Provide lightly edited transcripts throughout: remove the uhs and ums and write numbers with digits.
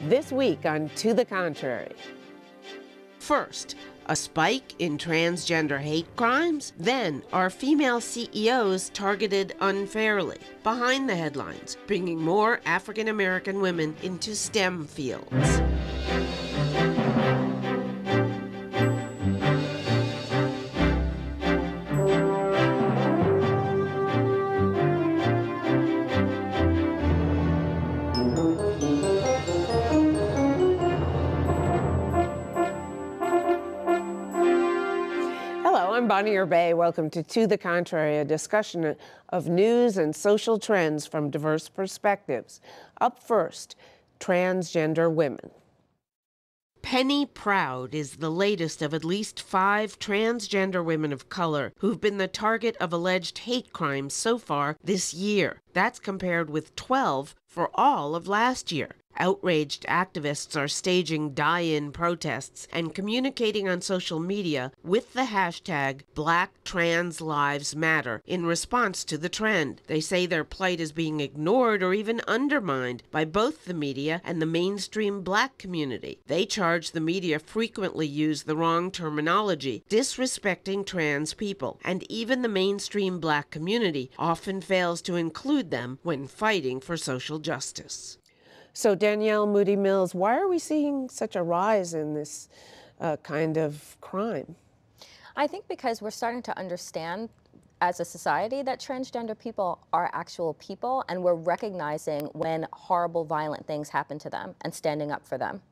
This week on To the Contrary. First, a spike in transgender hate crimes? Then, are female CEOs targeted unfairly? Behind the headlines, bringing more African American women into STEM fields. I'm Bonnie Bay. Welcome to the Contrary, a discussion of news and social trends from diverse perspectives. Up first, transgender women. Penny Proud is the latest of at least 5 transgender women of color who've been the target of alleged hate crimes so far this year. That's compared with 12 for all of last year. Outraged activists are staging die-in protests and communicating on social media with the hashtag Black Trans Lives Matter in response to the trend. They say their plight is being ignored or even undermined by both the media and the mainstream Black community. They charge the media frequently use the wrong terminology, disrespecting trans people, and even the mainstream Black community often fails to include them when fighting for social justice. So Danielle Moodie-Mills, why are we seeing such a rise in this kind of crime? I think because we're starting to understand as a society that transgender people are actual people, and we're recognizing when horrible, violent things happen to them and standing up for them.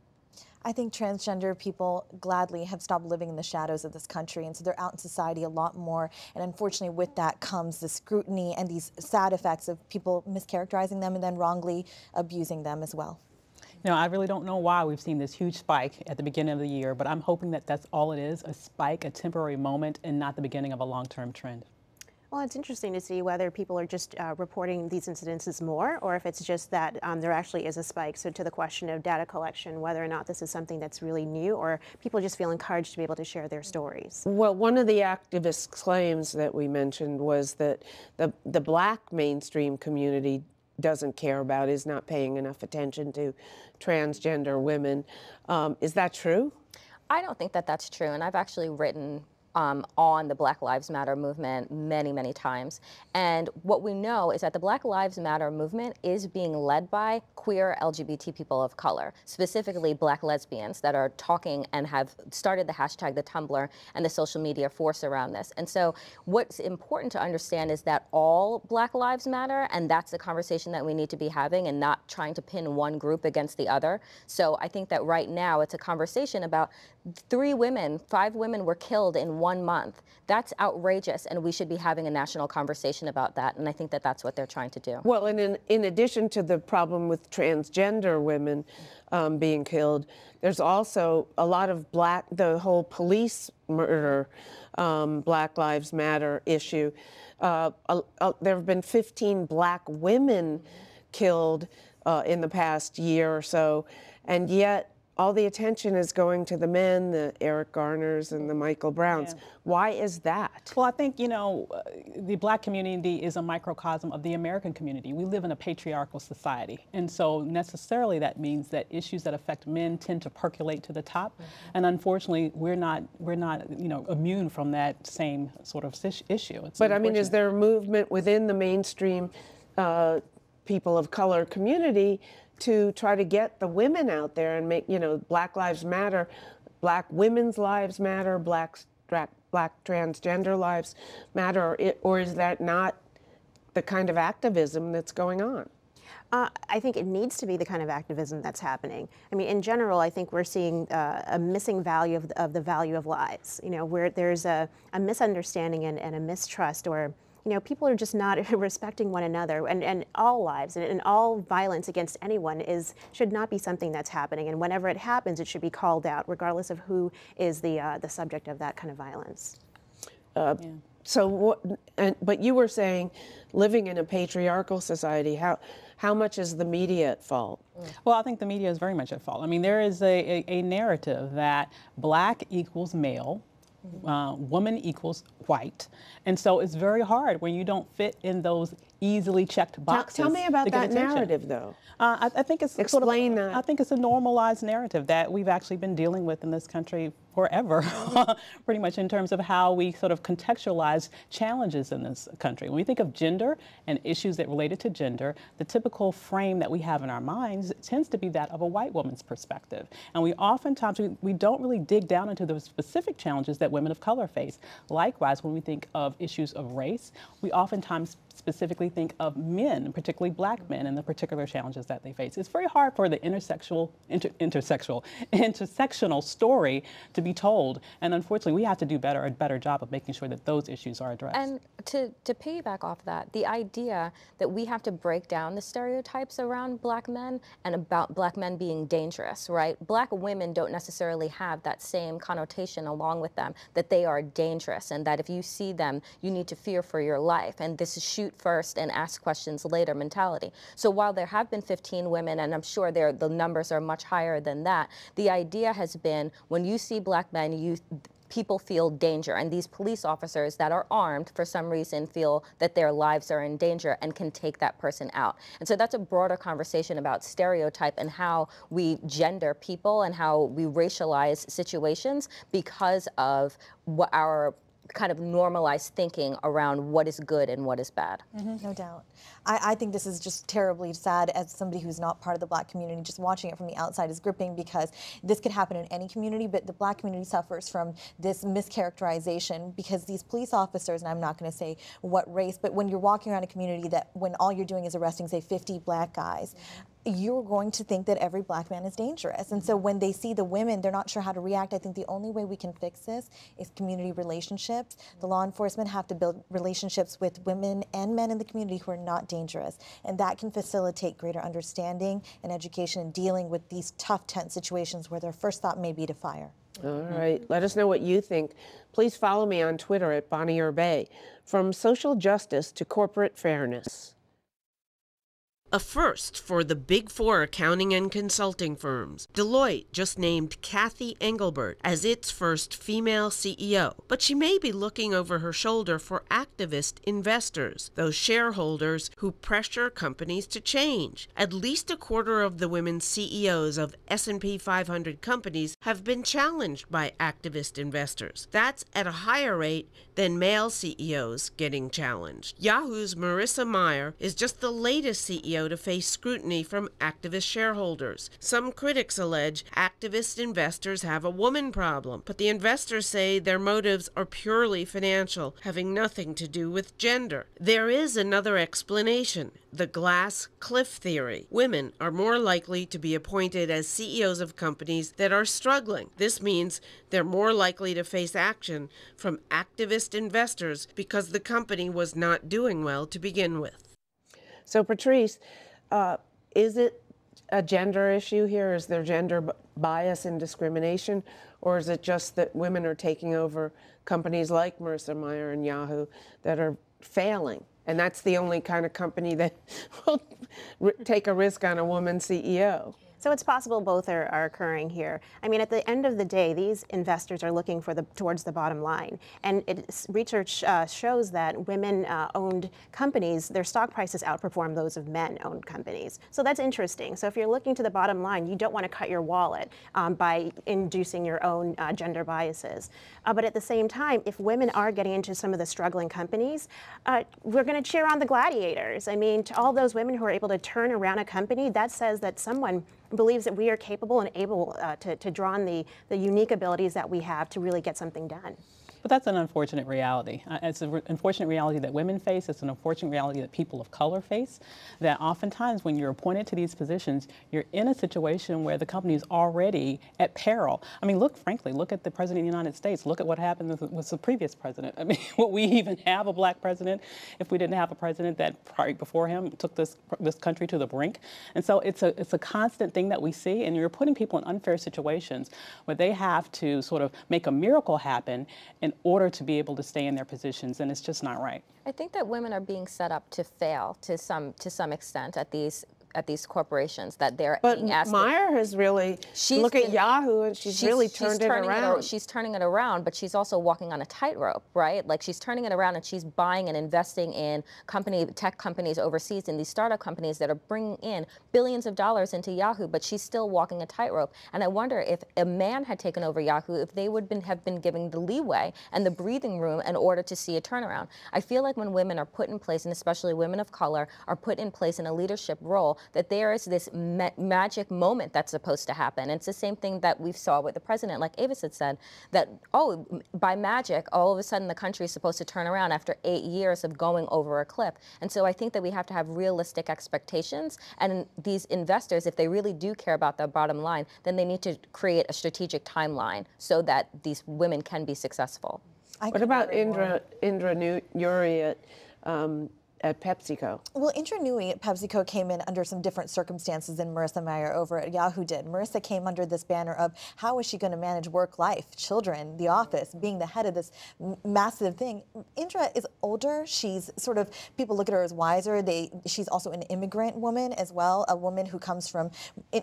I think transgender people gladly have stopped living in the shadows of this country, and so they're out in society a lot more. And unfortunately, with that comes the scrutiny and these sad effects of people mischaracterizing them and then wrongly abusing them as well. You know, I really don't know why we've seen this huge spike at the beginning of the year, but I'm hoping that that's all it is, a spike, a temporary moment, and not the beginning of a long-term trend. Well, it's interesting to see whether people are just reporting these incidences more, or if it's just that there actually is a spike. So to the question of data collection, whether or not this is something that's really new, or people just feel encouraged to be able to share their stories. Well, one of the activists' claims that we mentioned was that the Black mainstream community doesn't care about, is not paying enough attention to transgender women. Is that true? I don't think that that's true, and I've actually written on the Black Lives Matter movement many times. And what we know is that the Black Lives Matter movement is being led by queer LGBT people of color, specifically Black lesbians that are talking and have started the hashtag, the Tumblr, and the social media force around this. And so what's important to understand is that all Black Lives Matter, and that's the conversation that we need to be having and not trying to pin one group against the other. So I think that right now it's a conversation about 5 women were killed in 1 month. That's outrageous, and we should be having a national conversation about that, and I think that that's what they're trying to do. Well, and in addition to the problem with transgender women being killed, there's also a lot of the whole police murder, Black Lives Matter issue. There have been 15 Black women killed in the past year or so, and yet all the attention is going to the men, the Eric Garners and the Michael Browns. Yeah. Why is that? Well, I think, you know, the Black community is a microcosm of the American community. We live in a patriarchal society. And so necessarily that means that issues that affect men tend to percolate to the top. Mm-hmm. And unfortunately, we're not, you know, immune from that same sort of issue. But I mean, is there a movement within the mainstream people of color community to try to get the women out there and make, you know, Black Lives Matter, Black women's lives matter, Black transgender lives matter, or is that not the kind of activism that's going on? I think it needs to be the kind of activism that's happening. I mean, in general, I think we're seeing a missing value of the value of lives, you know, where there's a misunderstanding and a mistrust, or you know, people are just not respecting one another, and all lives and all violence against anyone should not be something that's happening. And whenever it happens, it should be called out, regardless of who is the subject of that kind of violence. Yeah. So, but you were saying, living in a patriarchal society, how much is the media at fault? Well, I think the media is very much at fault. I mean, there is a narrative that Black equals male, woman equals white. And so it's very hard when you don't fit in those easily checked boxes. Tell me about that attention. narrative, though. I think it's Explain that. I think it's a normalized narrative that we've actually been dealing with in this country forever, pretty much in terms of how we sort of contextualize challenges in this country. When we think of gender and issues that related to gender, the typical frame that we have in our minds tends to be that of a white woman's perspective. And we oftentimes, we don't really dig down into the specific challenges that women of color face. Likewise, when we think of issues of race, we oftentimes specifically think of men, particularly black men, and the particular challenges that they face. It's very hard for the intersectional story to be told, and unfortunately we have to do a better job of making sure that those issues are addressed. And to piggyback off that, the idea that we have to break down the stereotypes around black men and about black men being dangerous, right? Black women don't necessarily have that same connotation along with them, that they are dangerous and that if you see them, you need to fear for your life. And this is shoot first and ask questions later mentality. So while there have been 15 women, and I'm sure the numbers are much higher than that, the idea has been when you see black men, people feel danger, and these police officers that are armed for some reason feel that their lives are in danger and can take that person out. And so that's a broader conversation about stereotype and how we gender people and how we racialize situations because of what our kind of normalized thinking around what is good and what is bad. No doubt. I think this is just terribly sad as somebody who's not part of the black community. Just watching it from the outside is gripping because this could happen in any community, but the black community suffers from this mischaracterization because these police officers, and I'm not going to say what race, but when you're walking around a community that when all you're doing is arresting, say, 50 black guys, you're going to think that every black man is dangerous. And so when they see the women, they're not sure how to react. I think the only way we can fix this is community relationships. The law enforcement have to build relationships with women and men in the community who are not dangerous. And that can facilitate greater understanding and education in dealing with these tough, tense situations where their first thought may be to fire. All right, let us know what you think. Please follow me on Twitter at Bonnier Bay. From social justice to corporate fairness. A first for the Big Four accounting and consulting firms. Deloitte just named Kathy Engelbert as its first female CEO, but she may be looking over her shoulder for activist investors, those shareholders who pressure companies to change. At least a quarter of the women CEOs of S&P 500 companies have been challenged by activist investors. That's at a higher rate than male CEOs getting challenged. Yahoo's Marissa Mayer is just the latest CEO to face scrutiny from activist shareholders. Some critics allege activist investors have a woman problem, but the investors say their motives are purely financial, having nothing to do with gender. There is another explanation, the glass cliff theory. Women are more likely to be appointed as CEOs of companies that are struggling. This means they're more likely to face action from activist investors because the company was not doing well to begin with. So, Patrice, is it a gender issue here? Is there gender bias and discrimination? Or is it just that women are taking over companies like Marissa Mayer and Yahoo that are failing? And that's the only kind of company that will take a risk on a woman CEO. So it's possible both are occurring here. I mean, at the end of the day, these investors are looking for towards the bottom line. And research shows that women-owned companies, their stock prices outperform those of men-owned companies. So that's interesting. So if you're looking to the bottom line, you don't want to cut your wallet by inducing your own gender biases. But at the same time, if women are getting into some of the struggling companies, we're going to cheer on the gladiators. I mean, to all those women who are able to turn around a company, that says that someone believes that we are capable and able to draw on the unique abilities that we have to really get something done. But that's an unfortunate reality. It's an unfortunate reality that women face. It's an unfortunate reality that people of color face, that oftentimes when you're appointed to these positions, you're in a situation where the company is already at peril. I mean, frankly, look at the President of the United States. Look at what happened with the previous president. I mean, would we even have a black president if we didn't have a president that right before him took this country to the brink? And so it's a constant thing that we see, and you're putting people in unfair situations where they have to sort of make a miracle happen in order to be able to stay in their positions, and it's just not right. I think that women are being set up to fail to some extent at these these corporations that they're but being asked. Meyer has really look at Yahoo, and she's really turned it around. She's turning it around, but she's also walking on a tightrope, right? Like she's turning it around and she's buying and investing in tech companies overseas, and these startup companies that are bringing in billions of dollars into Yahoo, but she's still walking a tightrope. And I wonder if a man had taken over Yahoo, if they would have been given the leeway and the breathing room in order to see a turnaround. I feel like when women are put in place, and especially women of color are put in place in a leadership role, that there is this magic moment that's supposed to happen. And it's the same thing that we saw with the president, like Avis had said, that, oh, by magic, all of a sudden the country is supposed to turn around after 8 years of going over a cliff. And so I think that we have to have realistic expectations, and these investors, if they really do care about their bottom line, then they need to create a strategic timeline so that these women can be successful. What about Indra Nooyi at PepsiCo? Well, Indra Nooyi at PepsiCo came in under some different circumstances than Marissa Mayer over at Yahoo did. Marissa came under this banner of how is she going to manage work life, children, the office, being the head of this massive thing. Indra is older. She's sort of, people look at her as wiser. She's also an immigrant woman as well, a woman who comes from,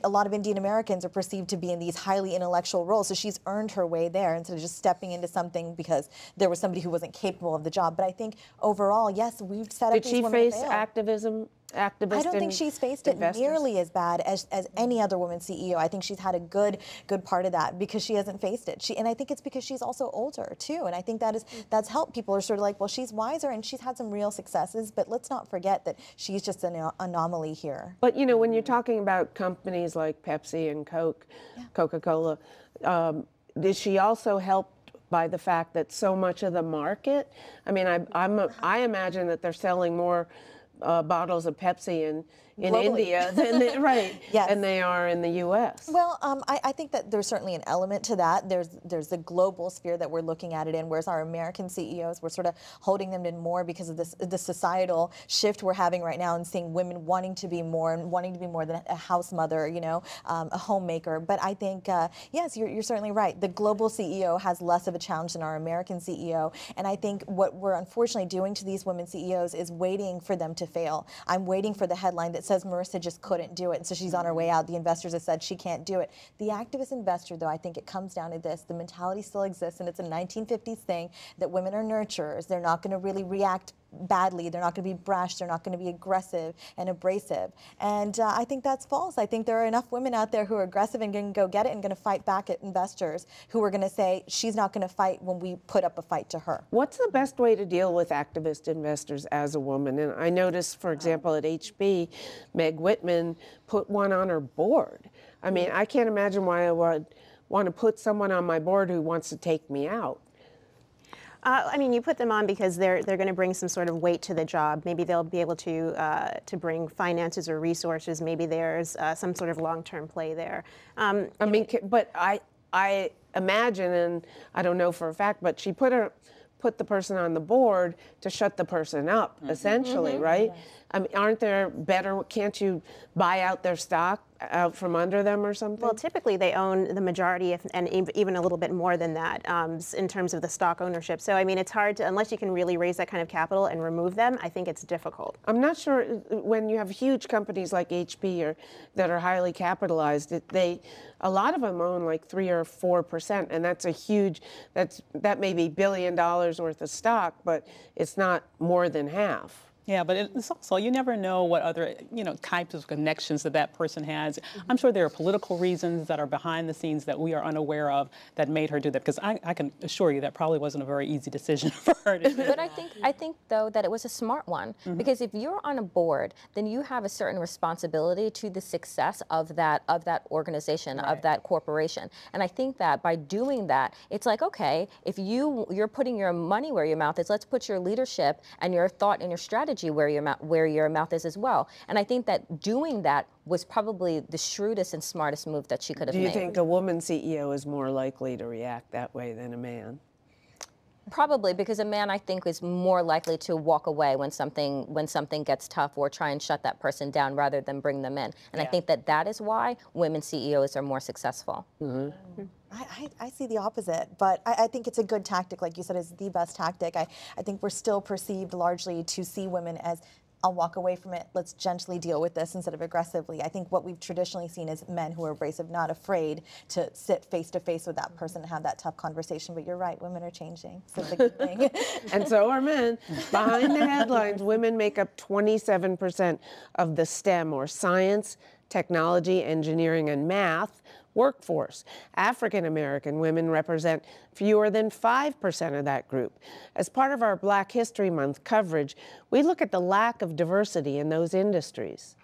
a lot of Indian Americans are perceived to be in these highly intellectual roles, so she's earned her way there instead of just stepping into something because there was somebody who wasn't capable of the job. But I think overall, yes, we've set up. Did she face activism? I don't think she's faced it nearly as bad as any other woman CEO. I think she's had a good part of that because she hasn't faced it. And I think it's because she's also older too. And I think that's helped. People are sort of like, well, she's wiser and she's had some real successes, but let's not forget that she's just an anomaly here. But you know, when you're talking about companies like Pepsi and Coca-Cola, did she also help by the fact that so much of the market, I mean, I imagine that they're selling more bottles of Pepsi in India than than they are in the U.S. Well, I think that there's certainly an element to that. There's the global sphere that we're looking at it in, whereas our American CEOs, we're sort of holding them in more because of the societal shift we're having right now and seeing women wanting to be more and wanting to be more than a house mother, you know, a homemaker. But I think, yes, you're certainly right. The global CEO has less of a challenge than our American CEO. And I think what we're unfortunately doing to these women CEOs is waiting for them to fail. I'm waiting for the headline that says Marissa just couldn't do it, and so she's on her way out. The investors have said she can't do it. The activist investor, though, I think it comes down to this. The mentality still exists, and it's a 1950s thing that women are nurturers. They're not going to really react badly. They're not going to be brash. They're not going to be aggressive and abrasive. And I think that's false. I think there are enough women out there who are aggressive and going to go get it and going to fight back at investors who are going to say she's not going to fight when we put up a fight to her. What's the best way to deal with activist investors as a woman? And I noticed, for example, at HB, Meg Whitman put one on her board. I mean, I can't imagine why I would want to put someone on my board who wants to take me out. I mean, you put them on because they're going to bring some sort of weight to the job. Maybe they'll be able to bring finances or resources. Maybe there's some sort of long-term play there. I mean, but I imagine, and I don't know for a fact, but she put the person on the board to shut the person up, essentially, right? Yes. I mean, aren't there better? Can't you buy out their stock out from under them or something? Well, typically they own the majority, and even a little bit more than that in terms of the stock ownership. So, I mean, it's hard to, unless you can really raise that kind of capital and remove them, I think it's difficult. I'm not sure when you have huge companies like HP that are highly capitalized, a lot of them own like 3 or 4%, and that's a huge, that may be $1 billion worth of stock, but it's not more than half. Yeah, but it's also, you never know what other, types of connections that person has. I'm sure there are political reasons that are behind the scenes that we are unaware of that made her do that, because I can assure you that probably wasn't a very easy decision for her to do. But I think, though, that it was a smart one, because if you're on a board, then you have a certain responsibility to the success of that organization, of that corporation. And I think that by doing that, it's like, okay, if you're putting your money where your mouth is, let's put your leadership and your thought and your strategy where your mouth is as well. And I think that doing that was probably the shrewdest and smartest move that she could have made. Do you think a woman CEO is more likely to react that way than a man? Probably, because a man, I think, is more likely to walk away when something gets tough, or try and shut that person down rather than bring them in. And I think that is why women CEOs are more successful. I see the opposite, but I think it's a good tactic. Like you said, it's the best tactic. I think we're still perceived largely to see women as I'll walk away from it. Let's gently deal with this instead of aggressively. I think what we've traditionally seen is men who are abrasive, not afraid to sit face to face with that person and have that tough conversation. But you're right, women are changing. So it's a good thing. And so are men. Behind the headlines, women make up 27% of the STEM, or science, technology, engineering, and math workforce. African American women represent fewer than 5% of that group. As part of our Black History Month coverage, we look at the lack of diversity in those industries.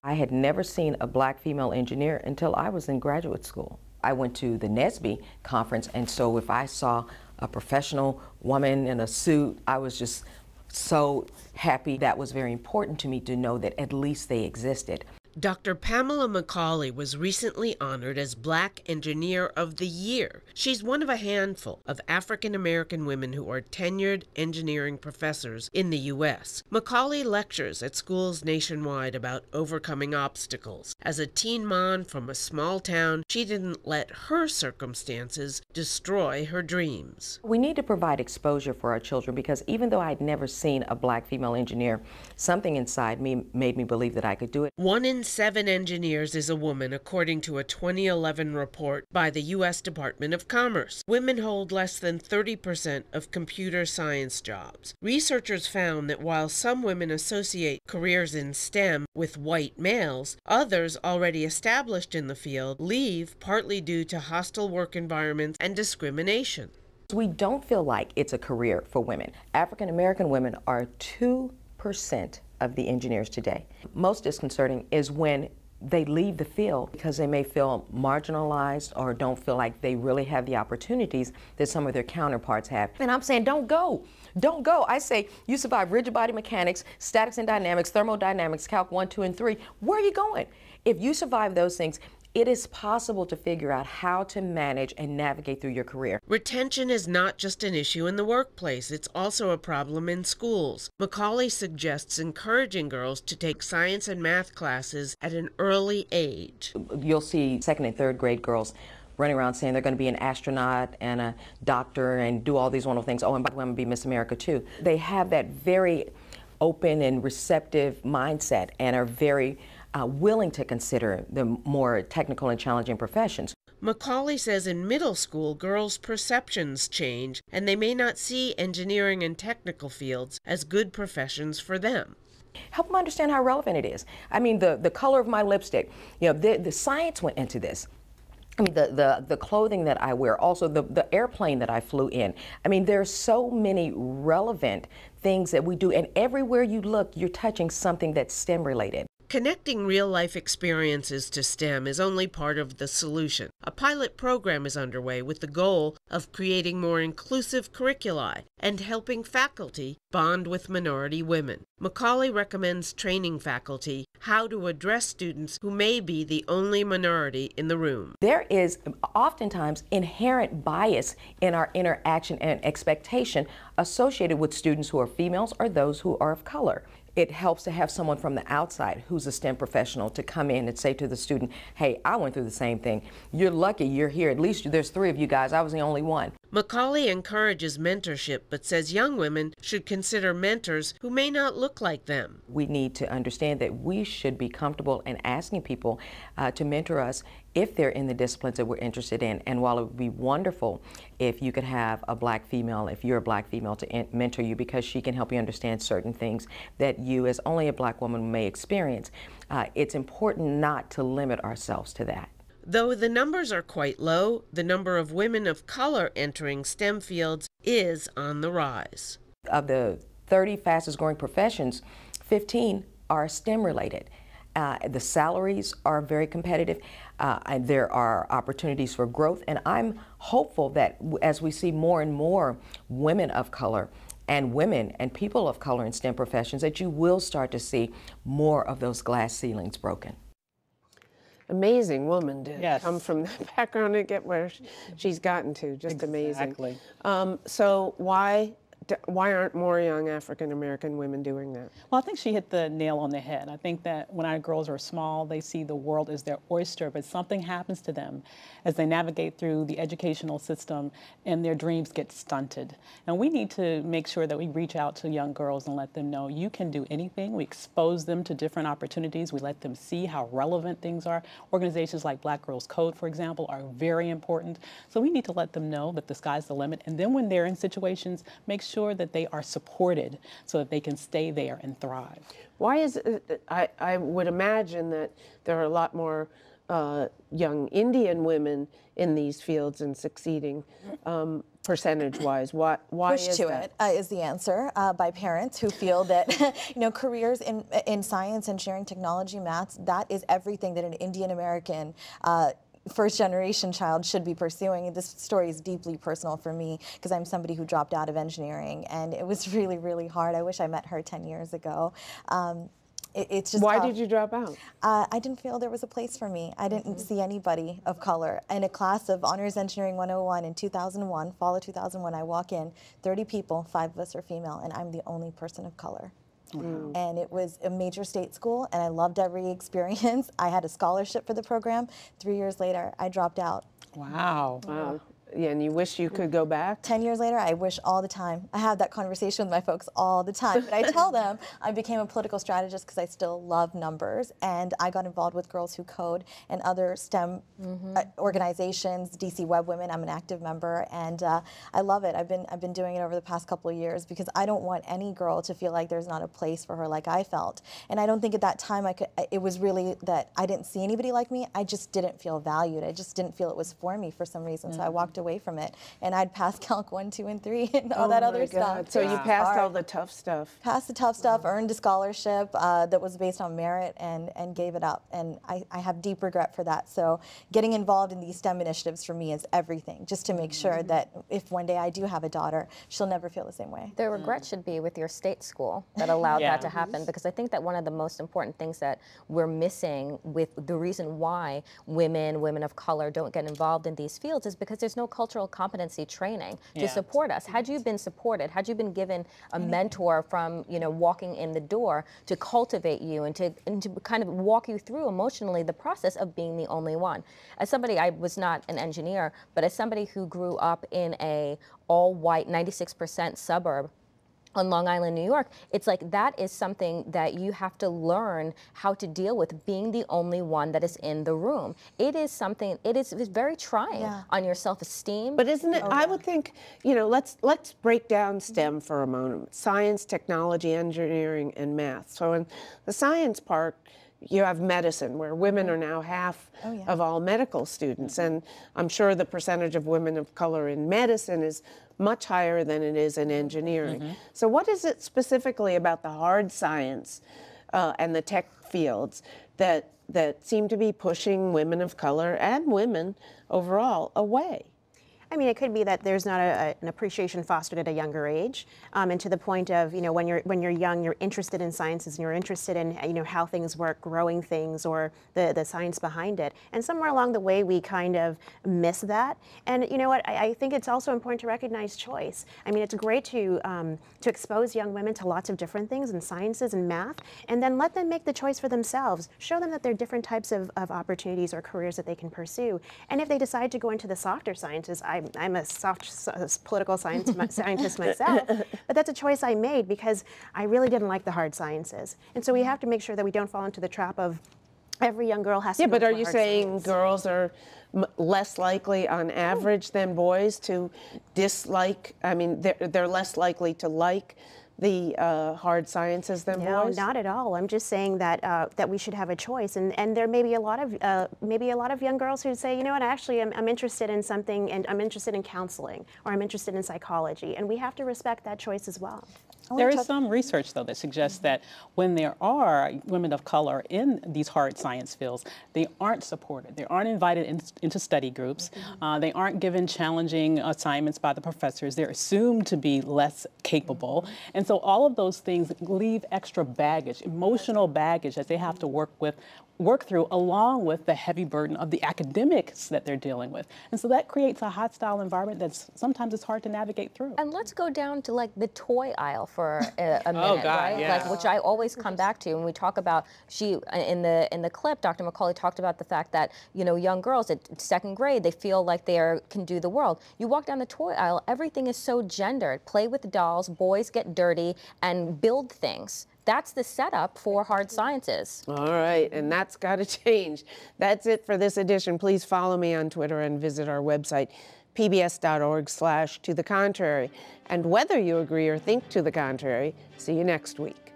I had never seen a black female engineer until I was in graduate school. I went to the NSBE conference, and so if I saw a professional woman in a suit, I was just so happy. That was very important to me to know that at least they existed. Dr. Pamela McCauley was recently honored as Black Engineer of the Year. She's one of a handful of African American women who are tenured engineering professors in the U.S. McCauley lectures at schools nationwide about overcoming obstacles. As a teen mom from a small town, she didn't let her circumstances destroy her dreams. We need to provide exposure for our children, because even though I'd never seen a black female engineer, something inside me made me believe that I could do it. 1 in 7 engineers is a woman, according to a 2011 report by the U.S. Department of Commerce. Women hold less than 30% of computer science jobs. Researchers found that while some women associate careers in STEM with white males, others already established in the field leave, partly due to hostile work environments and discrimination. We don't feel like it's a career for women. African American women are 2% of the engineers today. Most disconcerting is when they leave the field because they may feel marginalized or don't feel like they really have the opportunities that some of their counterparts have. And I'm saying, don't go. Don't go. I say, you survive rigid body mechanics, statics and dynamics, thermodynamics, Calc 1, 2, and 3. Where are you going? If you survive those things, it is possible to figure out how to manage and navigate through your career. Retention is not just an issue in the workplace, it's also a problem in schools. McCauley suggests encouraging girls to take science and math classes at an early age. You'll see 2nd and 3rd grade girls running around saying they're going to be an astronaut and a doctor and do all these wonderful things. Oh, and by the way, I'm going to be Miss America too. They have that very open and receptive mindset and are very willing to consider the more technical and challenging professions. McCauley says in middle school, girls' perceptions change, and they may not see engineering and technical fields as good professions for them. Help them understand how relevant it is. I mean, the color of my lipstick, you know, the science went into this. I mean, the clothing that I wear, also the airplane that I flew in. I mean, there's so many relevant things that we do, and everywhere you look, you're touching something that's STEM related. Connecting real-life experiences to STEM is only part of the solution. A pilot program is underway with the goal of creating more inclusive curricula and helping faculty bond with minority women. McCauley recommends training faculty how to address students who may be the only minority in the room. There is oftentimes inherent bias in our interaction and expectation associated with students who are females or those who are of color. It helps to have someone from the outside who's a STEM professional to come in and say to the student, hey, I went through the same thing. You're lucky you're here. At least there's 3 of you guys. I was the only one. McCauley encourages mentorship, but says young women should consider mentors who may not look like them. We need to understand that we should be comfortable in asking people to mentor us if they're in the disciplines that we're interested in. And while it would be wonderful if you could have a black female, if you're a black female, to mentor you because she can help you understand certain things that you as only a black woman may experience, it's important not to limit ourselves to that. Though the numbers are quite low, the number of women of color entering STEM fields is on the rise. Of the 30 fastest growing professions, 15 are STEM related. The salaries are very competitive, and there are opportunities for growth, and I'm hopeful that as we see more and more women of color and women and people of color in STEM professions, that you will start to see more of those glass ceilings broken. Amazing woman to Yes. come from that background and get where she's gotten to. Just amazing. Exactly. So why why aren't more young African American women doing that? Well, I think she hit the nail on the head. I think that when our girls are small, they see the world as their oyster, but something happens to them as they navigate through the educational system and their dreams get stunted. And we need to make sure that we reach out to young girls and let them know you can do anything. We expose them to different opportunities. We let them see how relevant things are. Organizations like Black Girls Code, for example, are very important. So we need to let them know that the sky's the limit. And then when they're in situations, make sure that they are supported so that they can stay there and thrive. Why is it, I would imagine that there are a lot more young Indian women in these fields and succeeding percentage-wise. Why Push is to that? it is the answer by parents who feel that careers in science, engineering, technology, maths, that is everything that an Indian American first-generation child should be pursuing. This story is deeply personal for me because I'm somebody who dropped out of engineering, and it was really, really hard. I wish I met her 10 years ago. It's just Why tough. did you drop out? I didn't feel there was a place for me. I didn't see anybody of color. In a class of Honors Engineering 101 in 2001, fall of 2001, I walk in, 30 people, 5 of us are female, and I'm the only person of color. Wow. And it was a major state school, and I loved every experience. I had a scholarship for the program. 3 years later, I dropped out. Wow. Wow. Yeah, and you wish you could go back? 10 years later, I wish all the time. I have that conversation with my folks all the time. But I tell them I became a political strategist because I still love numbers. And I got involved with Girls Who Code and other STEM organizations, DC Web Women. I'm an active member. And I love it. I've been doing it over the past couple of years because I don't want any girl to feel like there's not a place for her like I felt. And I don't think at that time it was really that I didn't see anybody like me. I just didn't feel valued. I just didn't feel it was for me for some reason. So I walked away from it, and I'd passed Calc 1, 2, and 3, and all that other stuff. So you passed all the tough stuff. Passed the tough stuff, earned a scholarship that was based on merit, and gave it up. And I have deep regret for that. So getting involved in these STEM initiatives for me is everything, just to make sure that if one day I do have a daughter, she'll never feel the same way. The regret should be with your state school that allowed that to happen, because I think that one of the most important things that we're missing with the reason why women of color don't get involved in these fields is because there's no cultural competency training to support us. Had you been supported, had you been given a mentor from walking in the door to cultivate you and to kind of walk you through emotionally the process of being the only one. As somebody, I was not an engineer, but as somebody who grew up in a all-white 96% suburb on Long Island, New York, it's like that is something that you have to learn how to deal with, being the only one that is in the room. It is something, it's very trying on your self-esteem. But isn't it, I would think, let's break down STEM for a moment. Science, technology, engineering, and math. So in the science part, you have medicine, where women are now half of all medical students. And I'm sure the percentage of women of color in medicine is much higher than it is in engineering. So what is it specifically about the hard science and the tech fields that seem to be pushing women of color and women overall away? I mean, it could be that there's not an appreciation fostered at a younger age, and to the point of, when you're young, you're interested in sciences and you're interested in, how things work, growing things, or the science behind it. And somewhere along the way, we kind of miss that. And you know what? I think it's also important to recognize choice. I mean, it's great to expose young women to lots of different things in sciences and math, and then let them make the choice for themselves. Show them that there are different types of opportunities or careers that they can pursue. And if they decide to go into the softer sciences, I'm a soft political scientist myself, but that's a choice I made because I really didn't like the hard sciences. And so we have to make sure that we don't fall into the trap of every young girl has to go but are to a you hard saying science. Girls are less likely on average than boys to dislike, they're less likely to like the hard sciences than boys? No, not at all. I'm just saying that that we should have a choice, and there may be a lot of young girls who say, you know what, actually, I'm interested in something, and I'm interested in counseling, or I'm interested in psychology, and we have to respect that choice as well. There is some research, though, that suggests that when there are women of color in these hard science fields, they aren't supported. They aren't invited into study groups. They aren't given challenging assignments by the professors. They're assumed to be less capable. And so all of those things leave extra baggage, emotional baggage that they have to work through, along with the heavy burden of the academics that they're dealing with. And so that creates a hostile environment that's sometimes it's hard to navigate through. And let's go down to like the toy aisle for a minute, Oh, God, right? yeah. Like, which I always come back to when we talk about, in the clip, Dr. McCauley talked about the fact that, you know, young girls at 2nd grade, they feel like they can do the world. You walk down the toy aisle, everything is so gendered. Play with dolls, boys get dirty, and build things. That's the setup for hard sciences. All right, and that's got to change. That's it for this edition. Please follow me on Twitter and visit our website, pbs.org/tothecontrary. And whether you agree or think to the contrary, see you next week.